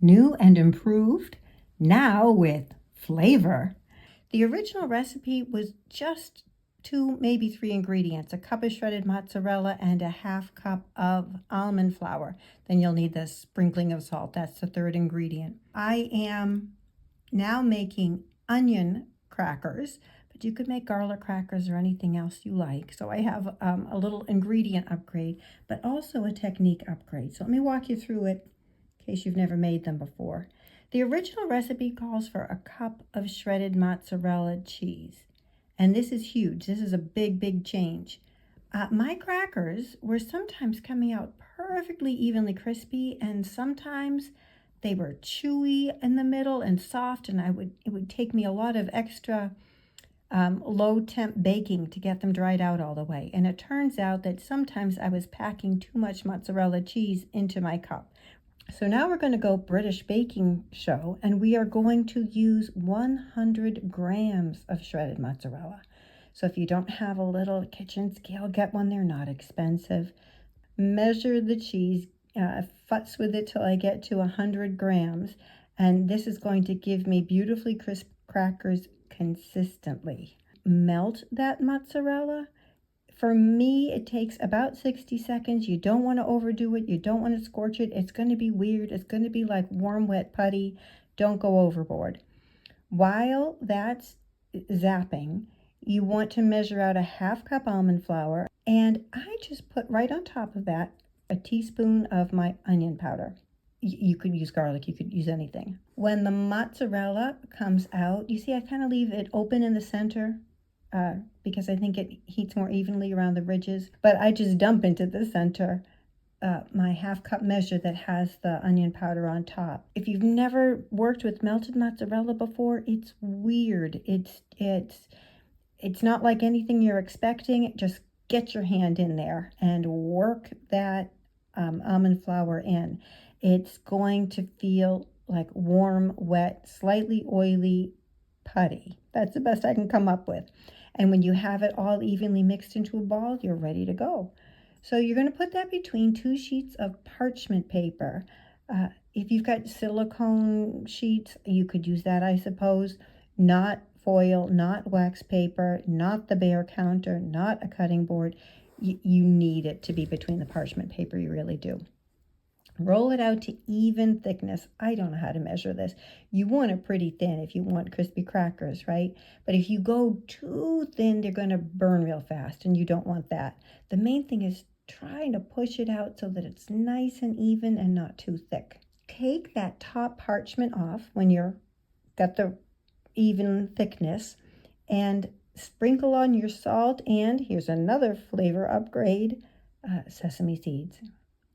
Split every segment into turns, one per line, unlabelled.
New and improved, now with flavor. The original recipe was just 2, maybe 3 ingredients, a cup of shredded mozzarella and a half cup of almond flour. Then you'll need the sprinkling of salt. That's the third ingredient. I am now making onion crackers, but you could make garlic crackers or anything else you like. So I have a little ingredient upgrade, but also a technique upgrade. So let me walk you through it in case you've never made them before. The original recipe calls for a cup of shredded mozzarella cheese. And this is huge. This is a big, big change. My crackers were sometimes coming out perfectly evenly crispy, and sometimes they were chewy in the middle and soft, and it would take me a lot of extra low temp baking to get them dried out all the way. And it turns out that sometimes I was packing too much mozzarella cheese into my cup. So now we're going to go British baking show, and we are going to use 100 grams of shredded mozzarella. So if you don't have a little kitchen scale, get one. They're not expensive. Measure the cheese, futz with it till I get to 100 grams. And this is going to give me beautifully crisp crackers consistently. Melt that mozzarella. For me, it takes about 60 seconds. You don't want to overdo it. You don't want to scorch it. It's going to be weird. It's going to be like warm, wet putty. Don't go overboard. While that's zapping, you want to measure out a half cup almond flour. And I just put right on top of that a teaspoon of my onion powder. You could use garlic. You could use anything. When the mozzarella comes out, you see I kind of leave it open in the center. Because I think it heats more evenly around the ridges. But I just dump into the center my half cup measure that has the onion powder on top. If you've never worked with melted mozzarella before, it's weird. It's not like anything you're expecting. Just get your hand in there and work that almond flour in. It's going to feel like warm, wet, slightly oily putty. That's the best I can come up with. And when you have it all evenly mixed into a ball, you're ready to go. So you're going to put that between 2 sheets of parchment paper. If you've got silicone sheets, you could use that, I suppose. Not foil, not wax paper, not the bear counter, not a cutting board. You need it to be between the parchment paper, you really do. Roll it out to even thickness. I don't know how to measure this. You want it pretty thin if you want crispy crackers, right? But if you go too thin, they're going to burn real fast, and you don't want that. The main thing is trying to push it out so that it's nice and even and not too thick. Take that top parchment off when you've got the even thickness, and sprinkle on your salt, and here's another flavor upgrade, sesame seeds.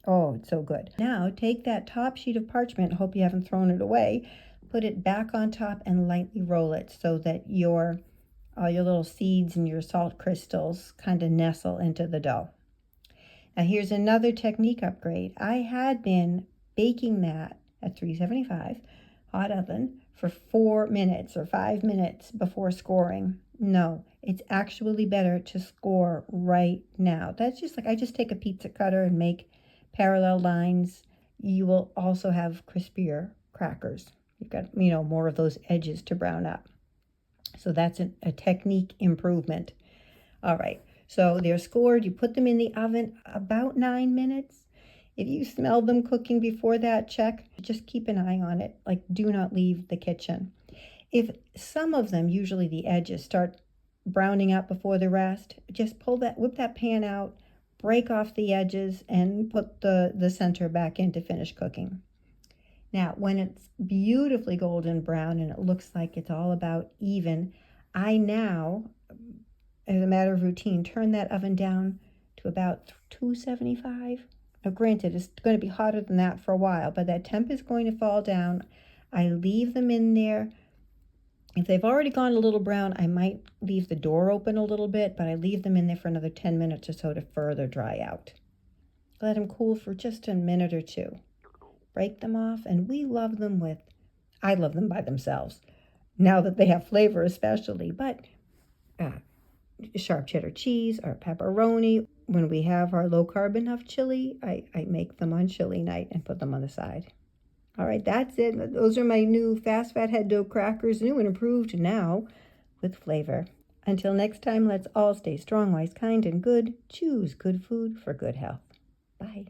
Oh, it's so good. Now take that top sheet of parchment, hope you haven't thrown it away, put it back on top and lightly roll it so that all your little seeds and your salt crystals kind of nestle into the dough. Now here's another technique upgrade. I had been baking that at 375 hot oven for 4 minutes or 5 minutes before scoring. No, it's actually better to score right now. That's just like I just take a pizza cutter and make parallel lines. You will also have crispier crackers. You've got, more of those edges to brown up. So that's a technique improvement. All right, so they're scored. You put them in the oven about 9 minutes. If you smell them cooking before that, check. Just keep an eye on it. Like, do not leave the kitchen. If some of them, usually the edges, start browning up before the rest, just whip that pan out, break off the edges, and put the center back in to finish cooking. Now, when it's beautifully golden brown and it looks like it's all about even, I now, as a matter of routine, turn that oven down to about 275. Now, granted, it's going to be hotter than that for a while, but that temp is going to fall down. I leave them in there. If they've already gone a little brown, I might leave the door open a little bit, but I leave them in there for another 10 minutes or so to further dry out. Let them cool for just a minute or two. Break them off, and I love them by themselves, now that they have flavor especially, but sharp cheddar cheese or pepperoni. When we have our low-carb enough chili, I make them on chili night and put them on the side. All right, that's it. Those are my new fast Fathead dough crackers, new and improved now with flavor. Until next time, let's all stay strong, wise, kind, and good. Choose good food for good health. Bye.